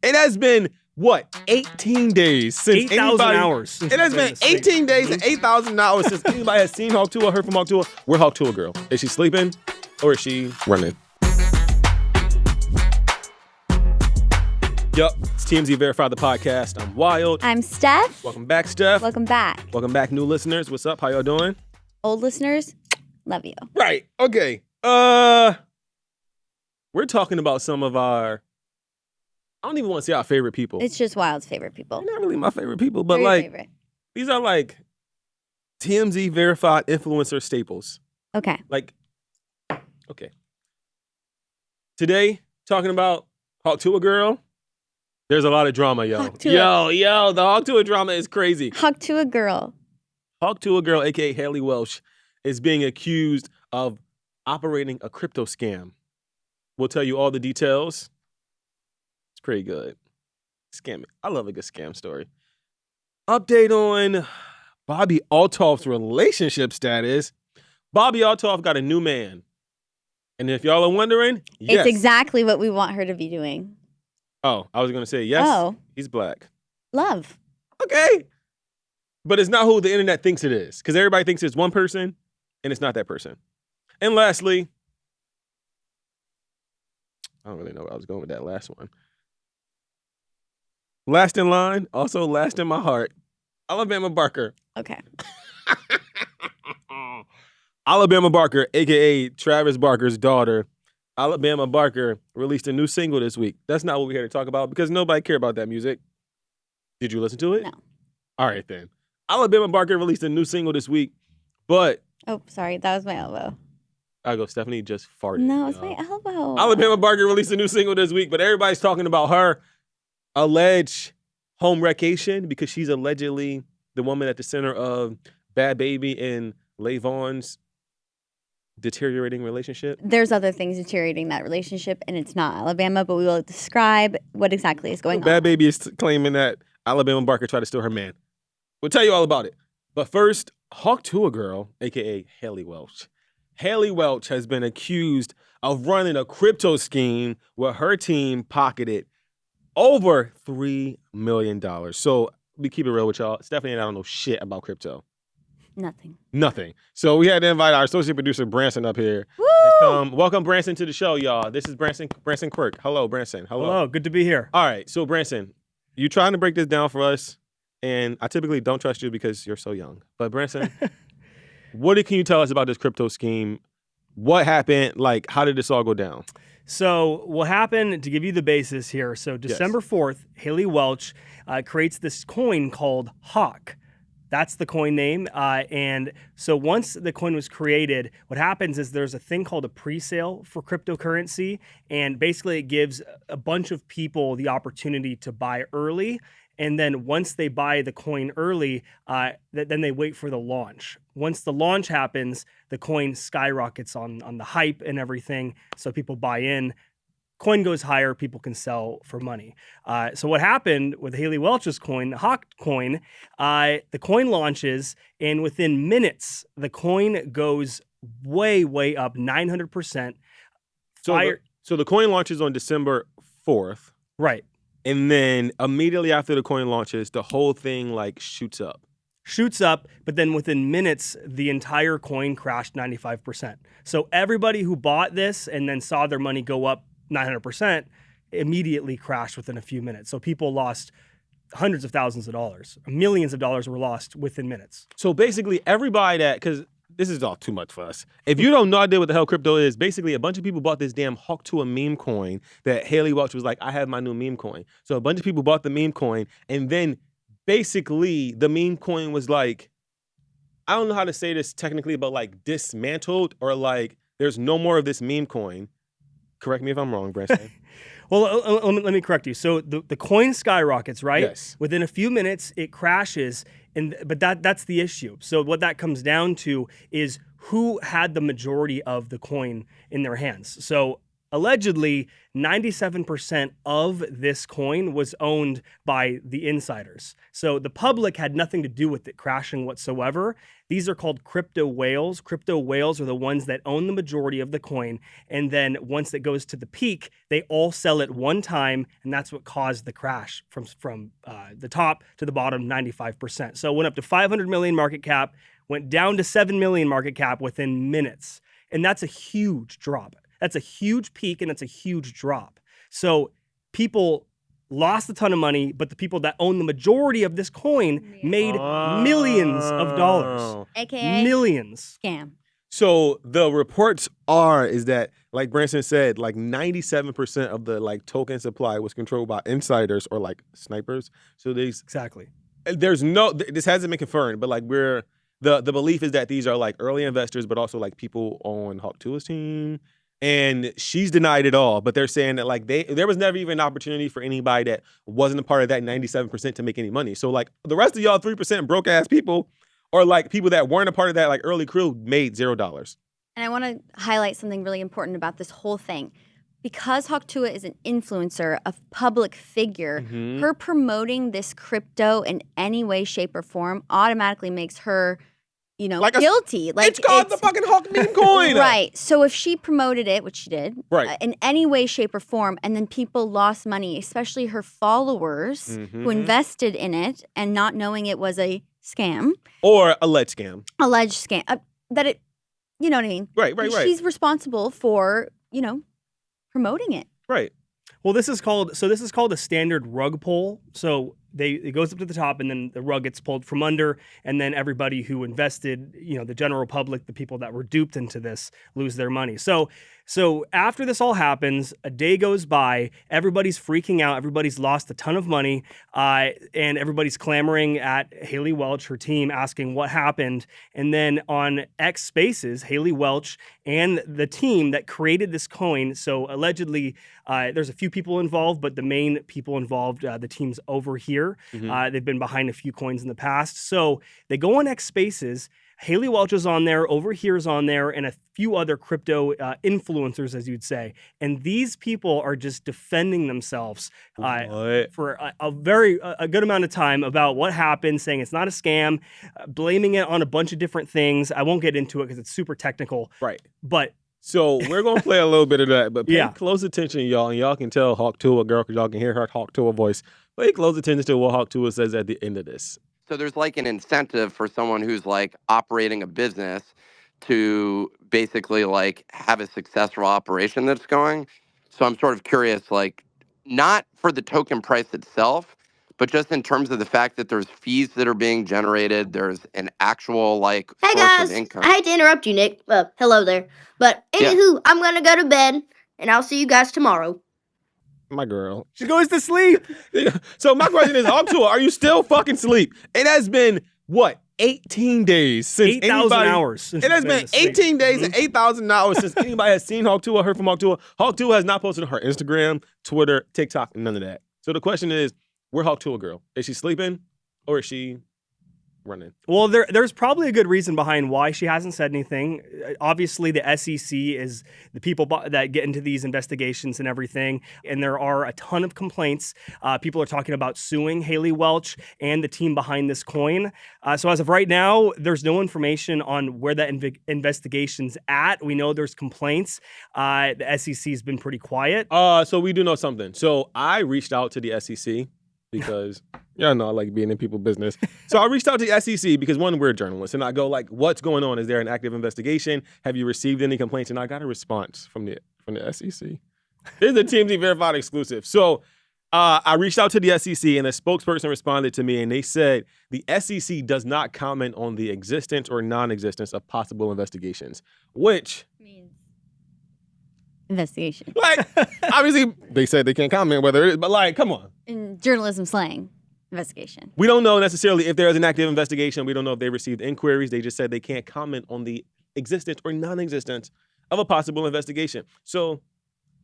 It has been, what, 18 days since 8,000 hours. It has been 18 days and 8,000 hours since anybody has seen Hawk Tuah, heard from Hawk Tuah. Where Hawk Tuah Girl? Is she sleeping or is she running? Yup, it's TMZ Verify the podcast. I'm Wyld. I'm Steph. Welcome back, Steph. Welcome back. Welcome back, new listeners. What's up? How y'all doing? Old listeners, love you. Right. Okay. We're talking about some of our, I don't even want to say our favorite people. It's just Wyld's favorite people. They're not really my favorite people, but They're your like, favorite. these are like TMZ verified influencer staples. Okay. Like, okay. Today, talking about Hawk Tuah Girl. There's a lot of drama, yo. Hawk Tuah. Yo, the Hawk Tuah drama is crazy. Hawk Tuah Girl. Hawk Tuah Girl, a.k.a. Haliey Welch, is being accused of operating a crypto scam. We'll tell you all the details. It's pretty good. Scam. I love a good scam story. Update on Bobbi Althoff's relationship status. Bobbi Althoff got a new man. And if y'all are wondering, yes. It's exactly what we want her to be doing. Oh, I was going to say, yes, Oh. he's black. Love. Okay. But it's not who the internet thinks it is. Because everybody thinks it's one person, and it's not that person. And lastly, I don't really know where I was going with that last one. Last in line, also last in my heart, Alabama Barker. Okay. Alabama Barker, a.k.a. Travis Barker's daughter. Alabama Barker released a new single this week. That's not what we're here to talk about because nobody cared about that music. Did you listen to it? No. All right, then. Alabama Barker released a new single this week, but... Oh, sorry. That was my elbow. I go, Stephanie just farted. No, it's my elbow. Alabama Barker released a new single this week, but everybody's talking about her alleged home wreckation because she's allegedly the woman at the center of Bhad Bhabie and Vaughn's deteriorating relationship. There's other things deteriorating that relationship, and it's not Alabama, but we will describe what exactly is going on. Bhad Bhabie is claiming that Alabama Barker tried to steal her man. We'll tell you all about it. But first, Hawk Tuah Girl, a.k.a. Haliey Welch. Haliey Welch has been accused of running a crypto scheme where her team pocketed over $3 million. So we keep it real with y'all. Stephanie and I don't know shit about crypto. Nothing. So we had to invite our associate producer, Branson, up here. Woo! Welcome, Branson, to the show, y'all. This is Branson Quirk. Hello, Branson. Hello, good to be here. All right, so Branson, you trying to break this down for us, and I typically don't trust you because you're so young. But Branson, what can you tell us about this crypto scheme? What happened? Like, how did this all go down? So what happened, to give you the basis here, so December 4th, Haliey Welch creates this coin called Hawk. That's the coin name. And so once the coin was created, what happens is there's a thing called a pre-sale for cryptocurrency. And basically it gives a bunch of people the opportunity to buy early. And then once they buy the coin early, then they wait for the launch. Once the launch happens, the coin skyrockets on the hype and everything. So people buy in. Coin goes higher, people can sell for money. So what happened with Haliey Welch's coin, the Hawk coin, the coin launches, and within minutes, the coin goes way, way up, 900%. So the coin launches on December 4th. Right. And then immediately after the coin launches, the whole thing like shoots up. But then within minutes, the entire coin crashed 95%. So everybody who bought this and then saw their money go up 900% immediately crashed within a few minutes. So people lost hundreds of thousands of dollars. Millions of dollars were lost within minutes. So basically everybody because this is all too much for us. If you don't know idea what the hell crypto is, basically a bunch of people bought this damn Hawk Tuah meme coin that Haliey Welch was like, I have my new meme coin. So a bunch of people bought the meme coin, and then basically the meme coin was like, I don't know how to say this technically, but like dismantled or like there's no more of this meme coin. Correct me if I'm wrong, Branson. Well, let me correct you. So the coin skyrockets, right? Yes. Within a few minutes, it crashes, but that's the issue. So what that comes down to is who had the majority of the coin in their hands. So allegedly 97% of this coin was owned by the insiders. So the public had nothing to do with it crashing whatsoever. These are called crypto whales. Crypto whales are the ones that own the majority of the coin. And then once it goes to the peak, they all sell at one time. And that's what caused the crash from the top to the bottom, 95%. So it went up to 500 million market cap, went down to 7 million market cap within minutes. And that's a huge drop. That's a huge peak and it's a huge drop. So people lost a ton of money, but the people that own the majority of this coin made millions of dollars. AKA millions. Scam. So the reports is that, like Branson said, like 97% of the like token supply was controlled by insiders or like snipers. So Exactly. This hasn't been confirmed, but like the belief is that these are like early investors, but also like people on Hawk Tuah's team. And she's denied it all, but they're saying that like there was never even an opportunity for anybody that wasn't a part of that 97% to make any money. So like the rest of y'all 3% broke ass people, or like people that weren't a part of that like early crew made $0. And I want to highlight something really important about this whole thing. Because Hawk Tuah is an influencer, a public figure, her promoting this crypto in any way, shape, or form automatically makes her, like guilty. It's called the fucking Hawk meme coin. Right. So if she promoted it, which she did, right, in any way, shape, or form, and then people lost money, especially her followers who invested in it and not knowing it was a scam. Or alleged scam. Alleged scam. That it, you know what I mean? Right. She's responsible for, promoting it. Right. Well, this is called a standard rug pull. So it goes up to the top and then the rug gets pulled from under, and then everybody who invested, the general public, the people that were duped into this, lose their money. So after this all happens, a day goes by, everybody's freaking out, everybody's lost a ton of money, and everybody's clamoring at Haliey Welch, her team, asking what happened. And then on X Spaces, Haliey Welch and the team that created this coin, so allegedly there's a few people involved, but the main people involved, the team's over here. They've been behind a few coins in the past. So they go on X Spaces. Haliey Welch is on there, Over Here's on there, and a few other crypto influencers, as you'd say. And these people are just defending themselves for a good amount of time about what happened, saying it's not a scam, blaming it on a bunch of different things. I won't get into it because it's super technical. Right. But so we're going to play a little bit of that, but pay close attention, y'all, and y'all can tell Hawk Tuah Girl because y'all can hear her Hawk Tuah voice. Pay close attention to what Hawk Tuah says at the end of this. So there's like an incentive for someone who's like operating a business to basically like have a successful operation that's going. So I'm sort of curious, like not for the token price itself, but just in terms of the fact that there's fees that are being generated, there's an actual like source of income. I hate to interrupt you, Nick. Well, hello there. But anywho, I'm gonna go to bed and I'll see you guys tomorrow. My girl. She goes to sleep. So my question is, Hawk Tuah, are you still fucking asleep? It has been, 18 days since 8,000 hours. It has been 18 days and 8,000 hours since anybody has seen Hawk Tuah, heard from Hawk Tuah. Hawk Tuah has not posted on her Instagram, Twitter, TikTok, none of that. So the question is, where Hawk Tuah Girl? Is she sleeping or is she running? Well, there's probably a good reason behind why she hasn't said anything. Obviously, the SEC is the people that get into these investigations and everything, and there are a ton of complaints. People are talking about suing Haliey Welch and the team behind this coin. So as of right now, there's no information on where that investigation's at. We know there's complaints. The SEC has been pretty quiet. So we do know something. So I reached out to the SEC because y'all know I like being in people's business. So I reached out to the SEC because, one, we're journalists, and I go like, "What's going on? Is there an active investigation? Have you received any complaints?" And I got a response from the SEC. This is a TMZ verified exclusive. So I reached out to the SEC, and a spokesperson responded to me, and they said the SEC does not comment on the existence or non-existence of possible investigations, which means investigation. Like, obviously, they said they can't comment whether it is, but like, come on. In journalism slang, investigation. We don't know necessarily if there is an active investigation. We don't know if they received inquiries. They just said they can't comment on the existence or non-existence of a possible investigation. So,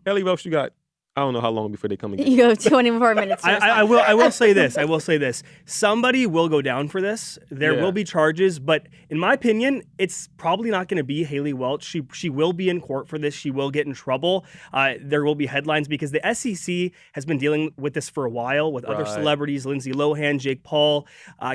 Haliey Welch, you got I don't know how long before they come again. You go 24 minutes. I will say this. I will say this. Somebody will go down for this. There will be charges, but in my opinion, it's probably not going to be Haliey Welch. She will be in court for this. She will get in trouble. There will be headlines because the SEC has been dealing with this for a while with other celebrities, Lindsay Lohan, Jake Paul,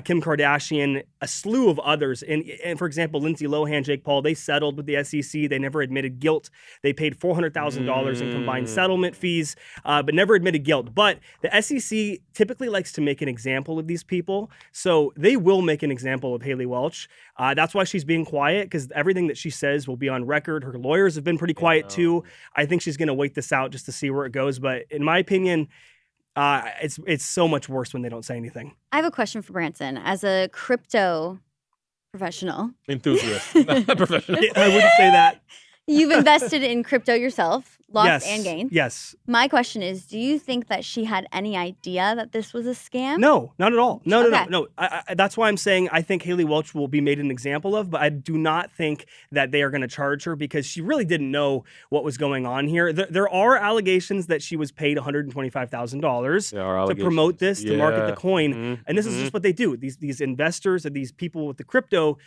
Kim Kardashian, a slew of others. And for example, Lindsay Lohan, Jake Paul, they settled with the SEC. They never admitted guilt. They paid $400,000 in combined settlement fees. But never admitted guilt. But the SEC typically likes to make an example of these people. So they will make an example of Haliey Welch. That's why she's being quiet, because everything that she says will be on record. Her lawyers have been pretty quiet too. I think she's going to wait this out just to see where it goes. But in my opinion, it's so much worse when they don't say anything. I have a question for Branson. As a crypto professional. Enthusiast. Not professional. I wouldn't say that. You've invested in crypto yourself, lost and gained. Yes. My question is, do you think that she had any idea that this was a scam? No, not at all. No. Okay. That's why I'm saying I think Haliey Welch will be made an example of, but I do not think that they are going to charge her because she really didn't know what was going on here. There are allegations that she was paid $125,000 to promote this, to market the coin. And this is just what they do. These investors and these people with the crypto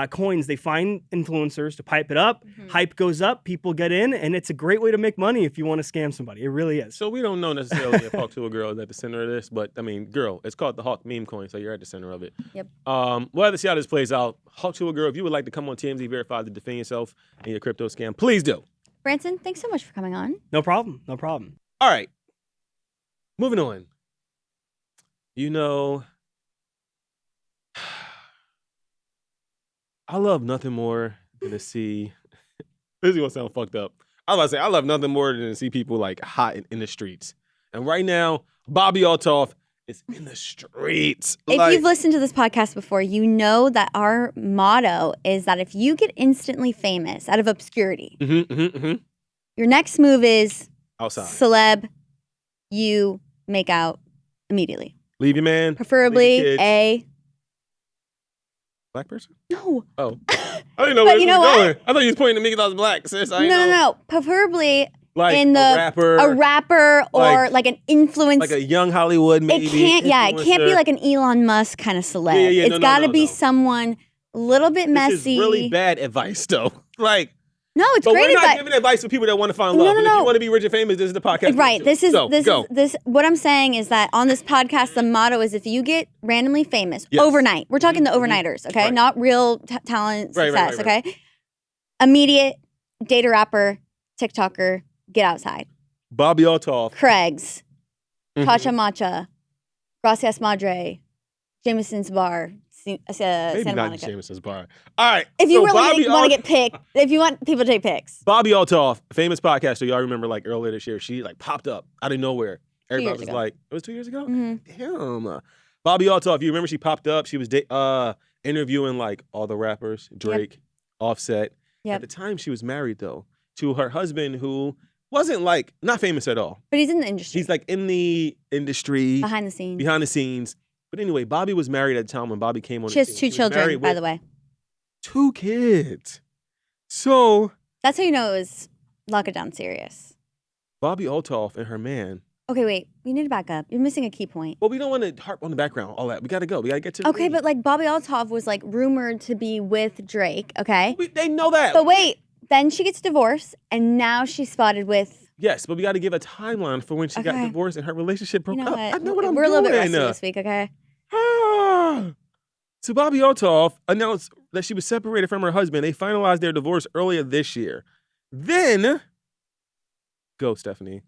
coins, they find influencers to pipe it up. Hype goes up, people get in, and it's a great way to make money if you want to scam somebody. It really is. So we don't know necessarily if Hawk Tuah Girl is at the center of this, but I mean, girl, it's called the Hawk meme coin, so you're at the center of it. Yep. We'll have to see how this plays out. Hawk Tuah Girl, if you would like to come on TMZ Verified to defend yourself and your crypto scam, please do. Branson, thanks so much for coming on. No problem. No problem. All right. Moving on. You know, I love nothing more than to see. This is gonna sound fucked up. I was about to say, I love nothing more than to see people like hot in the streets. And right now, Bobbi Althoff is in the streets. If you've listened to this podcast before, you know that our motto is that if you get instantly famous out of obscurity, your next move is outside. Celeb, you make out immediately. Leave your man. Preferably your a black person? No. Oh. I didn't know where you this know was what? going. I thought you was pointing to me because I was black, sis. No. Preferably like in the a rapper or like an influence. Like a young Hollywood maybe. It can't be like an Elon Musk kind of celeb. Yeah, it's got to be someone a little bit messy. This is really bad advice though. Like no, it's but great we're not advice. giving advice for people that want to find love. No. If you want to be rich and famous, this is the podcast. Right. This what I'm saying is that on this podcast, the motto is if you get randomly famous overnight, we're talking the overnighters, okay? Right. Not real talent success, right. okay? Immediate, date a rapper, TikToker, get outside. Bobbi Althoff. Craig's, Pacha Macha, Gracias Madre, Jameson's Bar, Maybe Santa not Monica. Jameson's Bar. All right. If you really want to get picked, if you want people to take pics. Bobbi Althoff, famous podcaster. Y'all remember like earlier this year, she like popped up out of nowhere. Everybody was like, it was 2 years ago? Damn. Bobbi Althoff, you remember she popped up. She was interviewing like all the rappers, Drake, Offset. At the time, she was married though to her husband who wasn't like, not famous at all. But he's in the industry. He's like in the industry. Behind the scenes. But anyway, Bobbi was married at the time when Bobbi came on. She has 2 children, by the way. 2 kids. So. That's how you know it was lock it down serious. Bobbi Althoff and her man. Okay, wait. We need to back up. You're missing a key point. Well, we don't want to harp on the background, all that. We got to go. We got to get to the Okay, but like Bobbi Althoff was like rumored to be with Drake, okay? They know that. But wait, then she gets divorced and now she's spotted with... Yes, but we got to give a timeline for when she got divorced and her relationship broke up. I know what I'm doing. We're a little bit rusty this week, okay? So Bobbi Althoff announced that she was separated from her husband. They finalized their divorce earlier this year. Then, go Stephanie.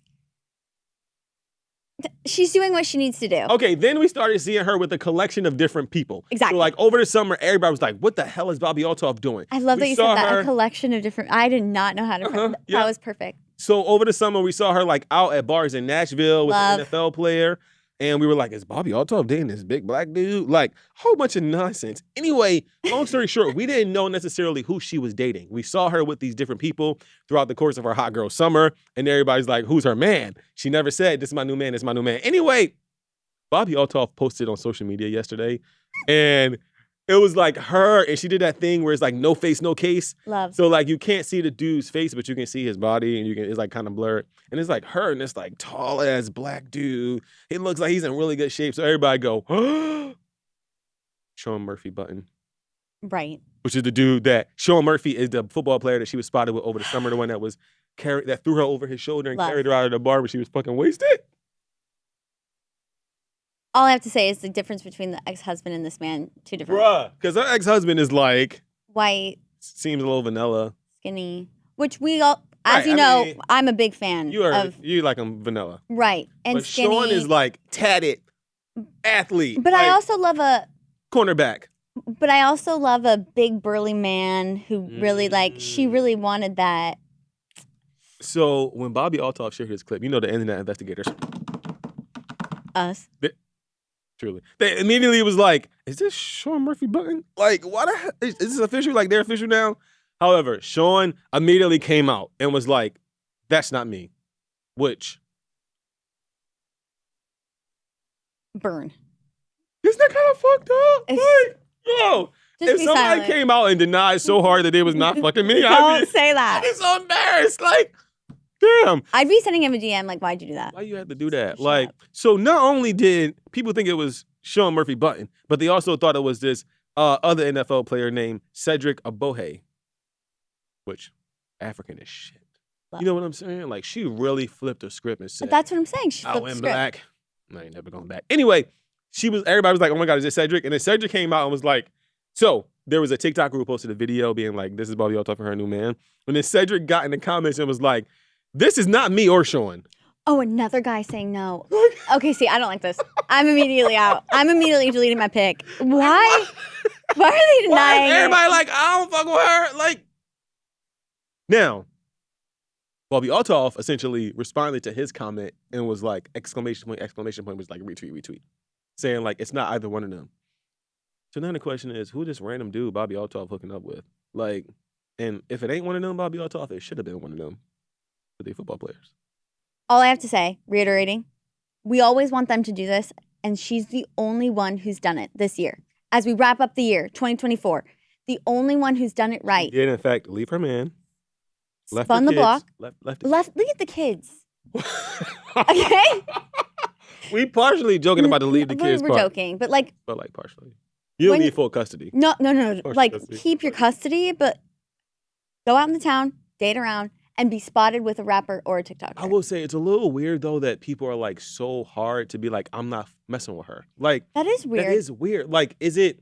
She's doing what she needs to do. Okay, then we started seeing her with a collection of different people. Exactly. So like over the summer, everybody was like, what the hell is Bobbi Althoff doing? I love that you said that, a collection of different... I did not know how to... That was perfect. So over the summer, we saw her like out at bars in Nashville with an NFL player. And we were like, is Bobbi Althoff dating this big black dude? Like, a whole bunch of nonsense. Anyway, long story short, we didn't know necessarily who she was dating. We saw her with these different people throughout the course of her hot girl summer. And everybody's like, who's her man? She never said, this is my new man, this is my new man. Anyway, Bobbi Althoff posted on social media yesterday. And it was like her, and she did that thing where it's like no face, no case. Love. So like you can't see the dude's face, but you can see his body, and it's like kind of blurred. And it's like her and this like tall ass black dude. He looks like he's in really good shape. So everybody go, Sean Murphy Button. Right. Which is the dude that Sean Murphy is the football player that she was spotted with over the summer, the one that was that threw her over his shoulder and carried her out of the bar when she was fucking wasted. All I have to say is the difference between the ex-husband and this man, two different. Bruh. Because her ex-husband is like... white. Seems a little vanilla. Skinny. Which we all... As you know, I'm a big fan you like him vanilla. Right. And but skinny. Sean is like tatted. Athlete. But like, I also love a... cornerback. But I also love a big burly man who really like... She really wanted that. So when Bobbi Althoff shared his clip, you know the internet investigators. Us. Truly. They immediately was like, is this Sean Murphy Button? Like, what? Is this official? Like, they're official now? However, Sean immediately came out and was like, that's not me. Which? Burn. Isn't that kind of fucked up? Like, yo, Just if somebody came out and denied so hard that it was not fucking me, Don't say that. I'd be so embarrassed. Like, damn. I'd be sending him a DM like, why'd you do that? Why you had to do that? Shut Like, up. so not only did people think it was Sean Murphy Button, but they also thought it was this other NFL player named Cedric Abohe, which African as shit. You know what I'm saying? Like, she really flipped the script and said, But that's what I'm saying. She I flipped the went script. black. I ain't never going back. Anyway, everybody was like, oh my God, is it Cedric? And then Cedric came out and was like, so there was a TikTok group posted a video being like, this is Bobbi Althoff for her new man. And then Cedric got in the comments and was like, this is not me or Sean. Oh, another guy saying no. Okay, see, I don't like this. I'm immediately out. I'm immediately deleting my pic. Why? Why are they denying Everybody like, I don't fuck with her. Like, now, Bobbi Althoff essentially responded to his comment and was like, exclamation point, was like, retweet. Saying like, it's not either one of them. So now the question is, who this random dude Bobbi Althoff hooking up with? Like, and if it ain't one of them, Bobbi Althoff, it should have been one of them. The football players. All I have to say, reiterating, we always want them to do this, and she's the only one who's done it this year. As we wrap up the year, 2024, the only one who's done it right. She did, in fact, leave her man. Left Spun the kids, block. Left. Look at the kids. Okay? We partially joking about the leave the kids We're part. joking, but like partially. You don't when- need full custody. no. Like custody. keep your custody, but go out in the town, date around, and be spotted with a rapper or a TikToker. I will say it's a little weird though that people are like so hard to be like, I'm not messing with her. Like That is weird. That is weird. Like, is it?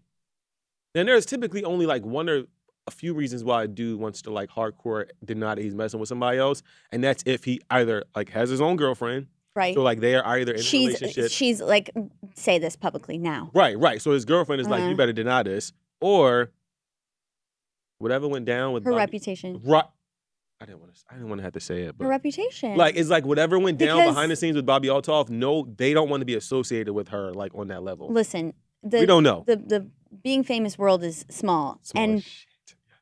And there's typically only like one or a few reasons why a dude wants to like hardcore deny that he's messing with somebody else, and that's if he either like has his own girlfriend, right? So like they are either in a relationship. She's like, say this publicly now. Right. So his girlfriend is like, you better deny this, or whatever went down with her Bobbi. reputation. Right. I didn't want to have to say it, but Her reputation. like it's like whatever went down Because- behind the scenes with Bobbi Althoff. No, they don't want to be associated with her like on that level. Listen, we don't know. The being famous world is small, and as shit.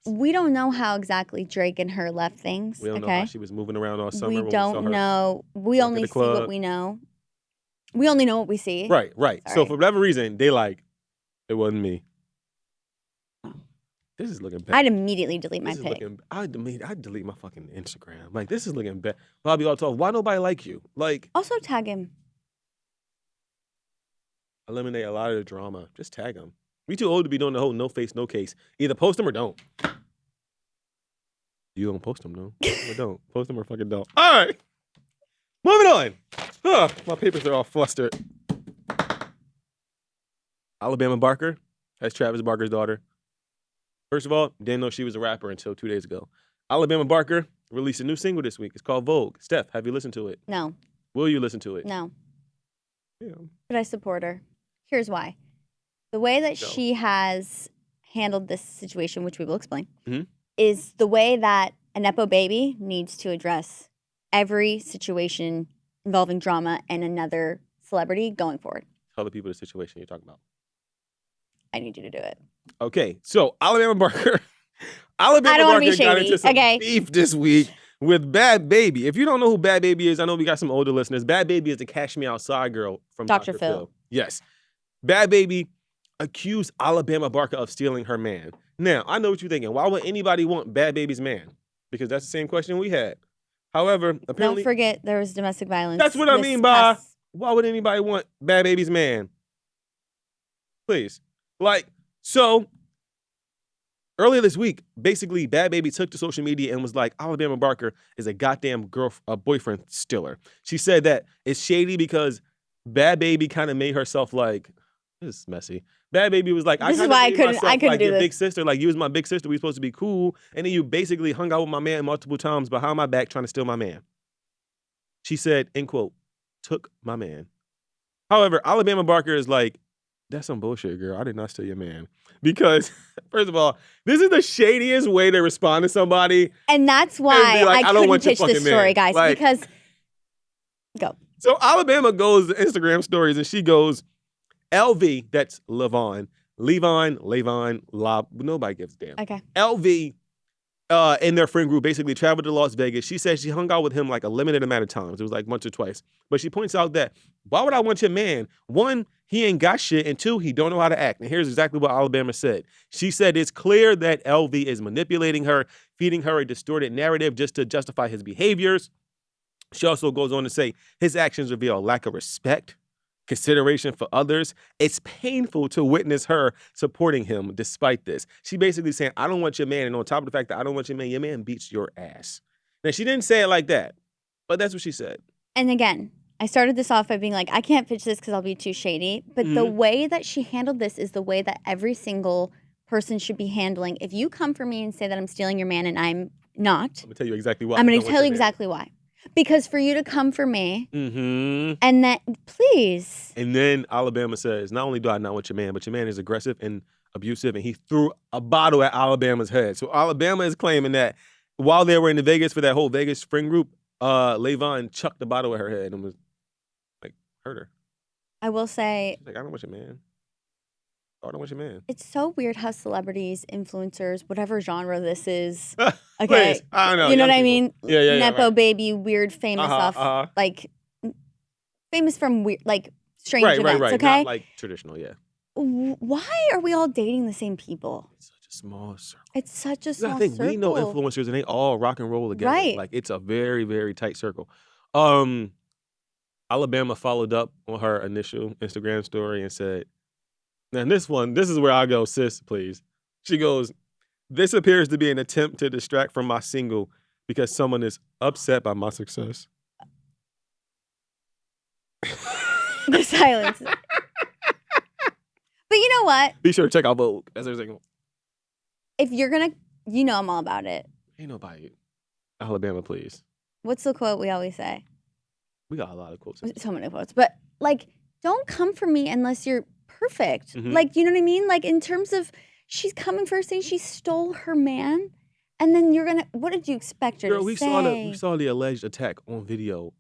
Yes. we don't know how exactly Drake and her left things. We don't know okay, how she was moving around all summer. we when saw don't her know. We walk in only the see what club. we know. We only know what we see. Right. So Sorry. for whatever reason, they like it wasn't me. This is looking bad. I'd immediately delete my pic. I'd delete my fucking Instagram. Like this is looking bad. Bobbi Althoff, why nobody like you? Like Also tag him. eliminate a lot of the drama. Just tag him. We too old to be doing the whole no face, no case. Either post them or don't. You don't post them, no? Or don't. Post them or fucking don't. All right. Moving on. My papers are all flustered. Alabama Barker. That's Travis Barker's daughter. First of all, didn't know she was a rapper until 2 days ago. Alabama Barker released a new single this week. It's called Vogue. Steph, have you listened to it? No. Will you listen to it? No. Yeah. But I support her. Here's why. The way that she has handled this situation, which we will explain, is the way that a Nepo baby needs to address every situation involving drama and another celebrity going forward. Tell the people the situation you're talking about. I need you to do it. Okay, so Alabama Barker. Alabama I don't wanna be Barker got shady, into some okay? beef this week with Bhad Bhabie. If you don't know who Bhad Bhabie is, I know we got some older listeners. Bhad Bhabie is the Cash Me Outside girl from Dr. Dr. Phil. Yes. Bhad Bhabie accused Alabama Barker of stealing her man. Now, I know what you're thinking. Why would anybody want Bhad Bhabie's man? Because that's the same question we had. However, apparently... Don't forget there was domestic violence. That's what I mean by, why would anybody want Bhad Bhabie's man? Please. So, earlier this week, basically, Bhad Bhabie took to social media and was like, Alabama Barker is a goddamn boyfriend stealer. She said that it's shady because Bhad Bhabie kind of made herself like, this is messy. Bhad Bhabie was like, this is why I couldn't do your this. Big sister, like you was my big sister, we supposed to be cool, and then you basically hung out with my man multiple times behind my back trying to steal my man. She said, end quote, took my man. However, Alabama Barker is like, that's some bullshit, girl. I did not steal your man. Because, first of all, this is the shadiest way to respond to somebody. And that's why like, I couldn't pitch this story, man. guys, because, go. So Alabama goes to Instagram stories and she goes, LV, that's Levon, nobody gives a damn. Okay. LV, in their friend group, basically traveled to Las Vegas. She said she hung out with him like a limited amount of times. It was like once or twice. But she points out that, why would I want your man? One, he ain't got shit. And two, he don't know how to act. And here's exactly what Alabama said. She said it's clear that LV is manipulating her, feeding her a distorted narrative just to justify his behaviors. She also goes on to say his actions reveal a lack of respect, consideration for others. It's painful to witness her supporting him despite this. She basically saying, I don't want your man. And on top of the fact that I don't want your man beats your ass. Now, she didn't say it like that, but that's what she said. And again, I started this off by being like, I can't pitch this because I'll be too shady. But the way that she handled this is the way that every single person should be handling. If you come for me and say that I'm stealing your man and I'm not, I'm going to tell you exactly why. I'm going to tell you exactly why. Because for you to come for me, and then, please. And then Alabama says, not only do I not want your man, but your man is aggressive and abusive, and he threw a bottle at Alabama's head. So Alabama is claiming that while they were in the Vegas for that whole Vegas spring group, Levon chucked the bottle at her head and was like, hurt her. I will say. She's like, I don't want your man. I don't want your man. It's so weird how celebrities, influencers, whatever genre this is. Okay. Please, I know. You know what I mean? Yeah. Nepo right. baby, weird, famous off, like, famous from weird, like, strange events, right. okay? Not like traditional, yeah. Why are we all dating the same people? It's such a small circle. It's such a small I think circle. we know influencers and they all rock and roll together. Right. Like, it's a very, very tight circle. Alabama followed up on her initial Instagram story and said, now this is where I go, sis, please. She goes, this appears to be an attempt to distract from my single because someone is upset by my success. The silence. But you know what? Be sure to check out Vogue. That's her single. If you're going to, you know I'm all about it. Ain't nobody. Alabama, please. What's the quote we always say? We got a lot of quotes. So many quotes. But, like, don't come for me unless you're perfect. Mm-hmm. Like, you know what I mean? Like, in terms of, she's coming first saying she stole her man, and then you're gonna, what did you expect her to say? We saw the alleged attack on video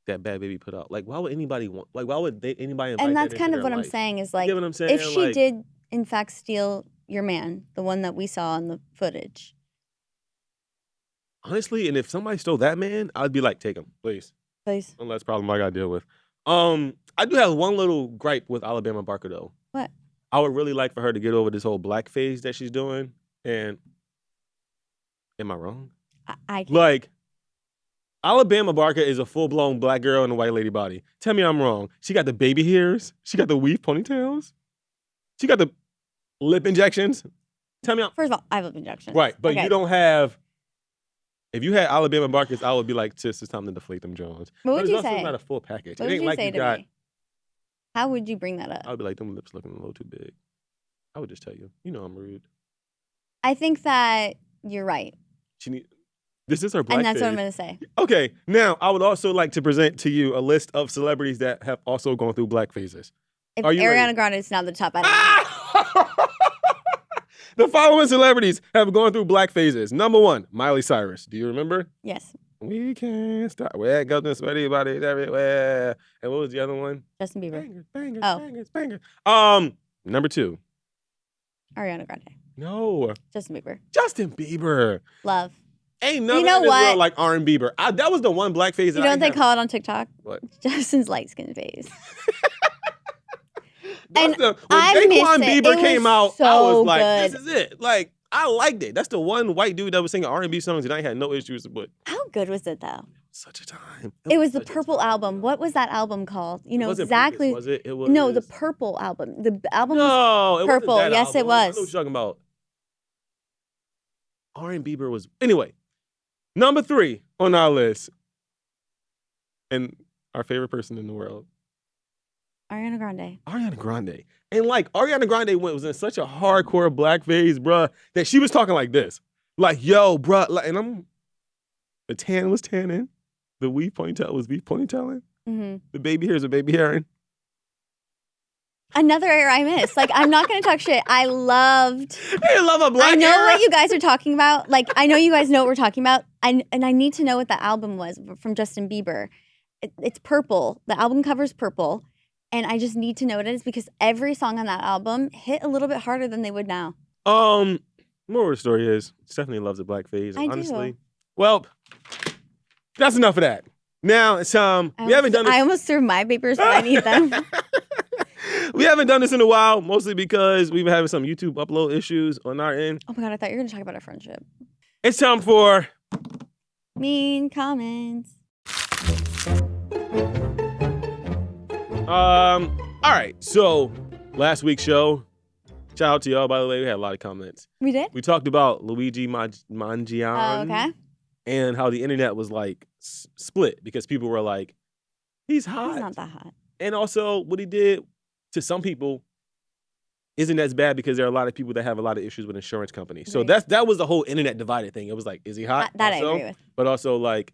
that Bhad Bhabie put out. Like, why would anybody anybody invite And that's that kind into of what their I'm life? saying is like, You get what I'm saying? if she did in fact steal your man, the one that we saw in the footage. Honestly, and if somebody stole that man, I'd be like, take him, please. Please. One less problem I gotta deal with. I do have one little gripe with Alabama Barker though. What? I would really like for her to get over this whole black phase that she's doing. And am I wrong? I Like, Alabama Barker is a full-blown black girl in a white lady body. Tell me I'm wrong. She got the baby hairs. She got the weave ponytails. She got the lip injections. Tell me I'm... First of all, I have lip injections. Right, but Okay. you don't have... If you had Alabama Barkers, I would be like, sis, it's time to deflate them Jones. What would But you it's also say? not a full package. What It would ain't you like say you to got... me? How would you bring that up? I would be like, them lips looking a little too big. I would just tell you. You know I'm rude. I think that you're right. This is her black And that's what I'm phase. going to say. Okay, now I would also like to present to you a list of celebrities that have also gone through black phases. If Are you Ariana ready? Grande is not the top, I don't know. The following celebrities have gone through black phases. Number 1, Miley Cyrus. Do you remember? Yes. We can't stop. Where goes the sweaty bodies everywhere. And what was the other one? Justin Bieber. Bangers, bangers. Number 2. Ariana Grande. No. Justin Bieber. Justin Bieber. Love. Ain't nothing know in this what? world like R&B Bieber. That was the one black phase that You know I what they never- call it on TikTok? What? Justin's light skin phase. And when I miss Daquan it. Bieber It came was out, I was so like, good. this is it. Like, I liked it. That's the one white dude that was singing R&B songs and I had no issues with. How good was it though? Such a time. It was the such a Purple time. album. What was that album called? You It know wasn't exactly. Previous, was it? It was. No, the Purple album. The album was No, it Purple. wasn't that Yes, album. it I know was. what you're talking about. R&B Bieber was. Anyway, number 3 on our list. And our favorite person in the world. Ariana Grande. Ariana Grande. And like, Ariana Grande was in such a hardcore blackface, bruh, that she was talking like this. Like, yo, bruh. Like, and the tan was tanning. The weave ponytail was weave ponytailing. Mm-hmm. The baby hairs were baby hairing. Another era I missed. Like, I'm not going to talk shit. I loved. Hey, love a black I know era. what you guys are talking about. Like, I know you guys know what we're talking about. And I need to know what the album was from Justin Bieber. It's purple. The album cover's purple. And I just need to know what it is because every song on that album hit a little bit harder than they would now. Moral of the story is Stephanie loves a blackface. I do. Honestly, well, that's enough of that. Now it's we haven't done this. I almost threw my papers, but I need them. We haven't done this in a while, mostly because we've been having some YouTube upload issues on our end. Oh my God, I thought you were going to talk about our friendship. It's time for Mean comments. all right. So last week's show, shout out to y'all. By the way, we had a lot of comments. We did? We talked about Luigi Mangione. Oh, okay. And how the internet was like split because people were like, he's hot. He's not that hot. And also what he did to some people isn't as bad because there are a lot of people that have a lot of issues with insurance companies. So Right. that was the whole internet divided thing. It was like, is he hot? That Also, I agree with. But also like,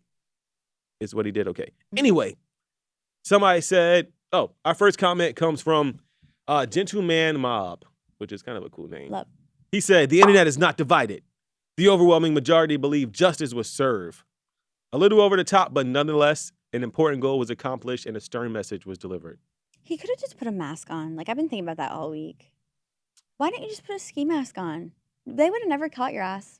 is what he did okay? Anyway, somebody said, oh, our first comment comes from Gentleman Mob, which is kind of a cool name. Love. He said, the internet is not divided. The overwhelming majority believe justice was served. A little over the top, but nonetheless, an important goal was accomplished and a stern message was delivered. He could have just put a mask on. Like, I've been thinking about that all week. Why didn't you just put a ski mask on? They would have never caught your ass.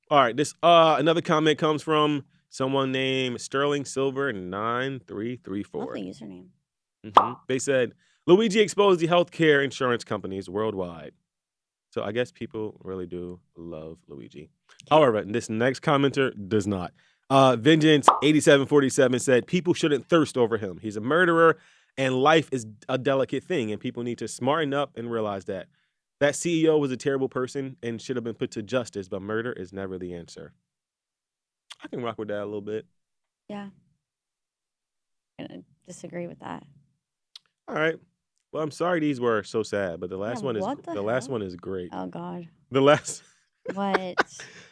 All right, this another comment comes from someone named Sterling Silver 9334. Love the username. They said, Luigi exposed the healthcare insurance companies worldwide. So I guess people really do love Luigi. However, this next commenter does not. Vengeance8747 said, people shouldn't thirst over him. He's a murderer and life is a delicate thing and people need to smarten up and realize that. That CEO was a terrible person and should have been put to justice, but murder is never the answer. I can rock with that a little bit. Yeah. I'm going to disagree with that. All right. Well, I'm sorry these were so sad, but the last Yeah, one is what the last hell? one is great. Oh, God. The last What?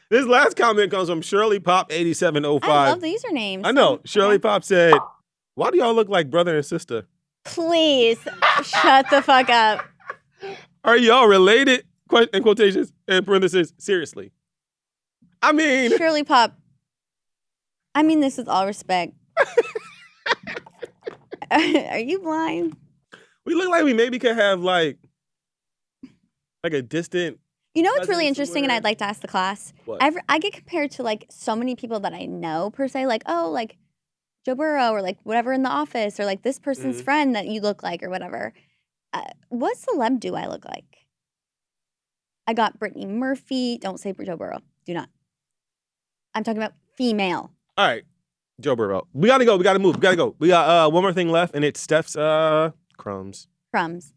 This last comment comes from Shirley Pop 8705. I love the usernames. I know. Shirley Okay. Pop said, "Why do y'all look like brother and sister? Please shut the fuck up. Are y'all related?" In quotations and parentheses. Seriously. I mean, Shirley Pop. I mean this with all respect. Are you blind? we look like we maybe could have like a distant. You know what's Cousins really interesting, and somewhere? I'd like to ask the class. What? I get compared to like so many people that I know per se, like like Joe Burrow or like whatever in the office or like this person's Mhm. friend that you look like or whatever. What celeb do I look like? I got Brittany Murphy. Don't say Joe Burrow. Do not. I'm talking about female. All right, Joe Burrow. We gotta go. We gotta move. We gotta go. We got one more thing left, and it's Steph's crumbs. Crumbs.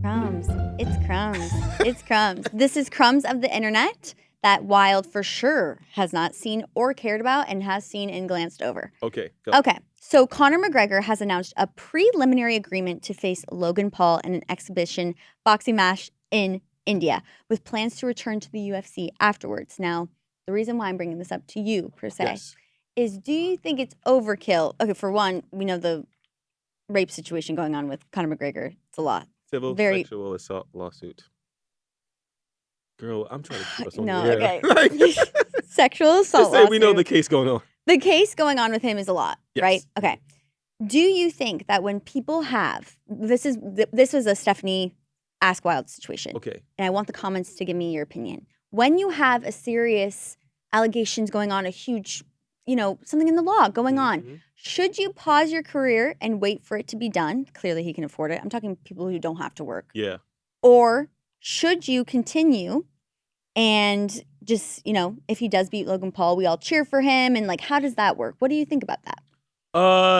Crumbs. It's crumbs. It's crumbs. This is crumbs of the internet that Wyld for sure has not seen or cared about and has seen and glanced over. Okay. Go. Okay, so Conor McGregor has announced a preliminary agreement to face Logan Paul in an exhibition boxing match in India with plans to return to the UFC afterwards. Now, the reason why I'm bringing this up to you, per se, Yes. is do you think it's overkill? Okay, for one, we know the rape situation going on with Conor McGregor. It's a lot. Civil Very- sexual assault lawsuit. Girl, I'm trying to keep us on No, the air. okay. Like, Sexual assault just say we know lawsuit. the case going on. The case going on with him is a lot, Yes. right? Okay. Do you think that when people have this was a Stephanie Ask Wyld situation, Okay. and I want the comments to give me your opinion. When you have a serious allegations going on, a huge, something in the law going on. Mhm. Should you pause your career and wait for it to be done? Clearly, he can afford it. I'm talking people who don't have to work. Yeah. Or should you continue and just, if he does beat Logan Paul, we all cheer for him? And like, how does that work? What do you think about that?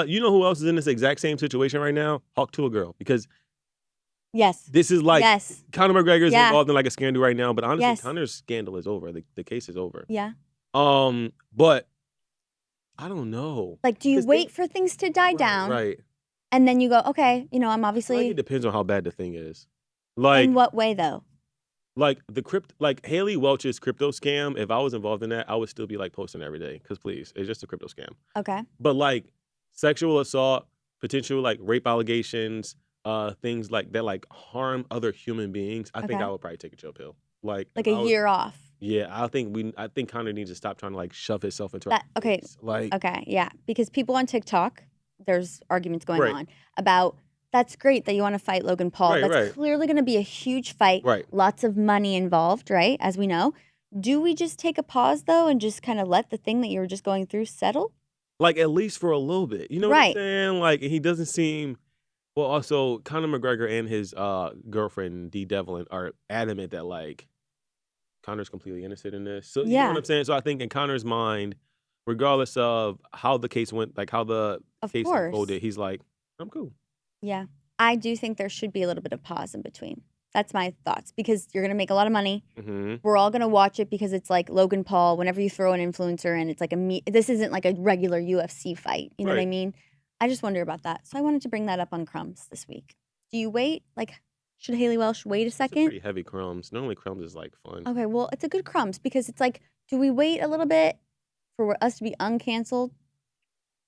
You know who else is in this exact same situation right now? Hawk Tuah Girl. Because Yes. this is like Yes. Conor McGregor is Yeah. involved in like a scandal right now, but honestly, Yes. Conor's scandal is over. The case is over. Yeah. But I don't know. Like, do you Because wait for things to die down? Right. And then you go, okay, I'm I feel like obviously. it depends on how bad the thing is. Like, In what way, though? like Haliey Welch's crypto scam. If I was involved in that, I would still be like posting every day. Because please, it's just a crypto scam. Okay. But like sexual assault, potential like rape allegations, things like that like harm other human beings. I think Okay. I would probably take a chill pill. Like Like if a I was- year off. Yeah, I think Conor needs to stop trying to like shove himself into That- our okay, face. Like Okay, yeah. Because people on TikTok, there's arguments going Right. on about that's great that you want to fight Logan Paul. Right, That's right. clearly going to be a huge fight. Right. Lots of money involved, right? As we know. Do we just take a pause, though, and just kind of let the thing that you were just going through settle? like at least for a little bit. You know what Right. I'm saying? Like he doesn't seem well also Conor McGregor and his girlfriend Dee Devlin are adamant that like Conor's completely innocent in this. So you know Yeah. what I'm saying? So I think in Conor's mind, regardless of how the case went, like how the Of case course. unfolded, he's like, I'm cool. Yeah. I do think there should be a little bit of pause in between. That's my thoughts because you're going to make a lot of money. Mm-hmm. We're all going to watch it because it's like Logan Paul. Whenever you throw an influencer in, it's like this isn't like a regular UFC fight. You know what I Right. mean? I just wonder about that. So I wanted to bring that up on Crumbs this week. Do you wait? Like, should Haliey Welch wait a It's a second? pretty heavy Crumbs. Normally Crumbs is like fun. Okay, well, it's a good Crumbs because it's like, do we wait a little bit for us to be uncanceled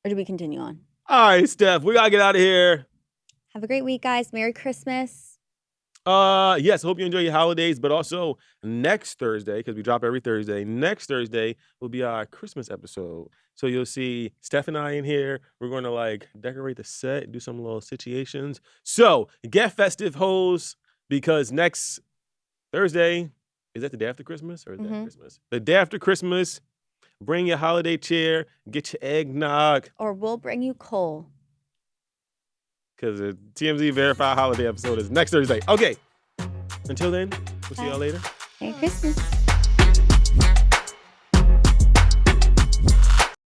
or do we continue on? All right, Steph, we gotta get out of here. Have a great week, guys. Merry Christmas. Yes, I hope you enjoy your holidays, but also next Thursday, because we drop every Thursday, next Thursday will be our Christmas episode. So you'll see Steph and I in here. We're going to like decorate the set, do some little situations. So get festive, hoes, because next Thursday, is that the day after Christmas or is that Mhm. Christmas? The day after Christmas, bring your holiday cheer, get your eggnog, Or we'll bring you coal. because the TMZ Verified Holiday episode is next Thursday. Okay. Until then, we'll see y'all later. Merry Christmas.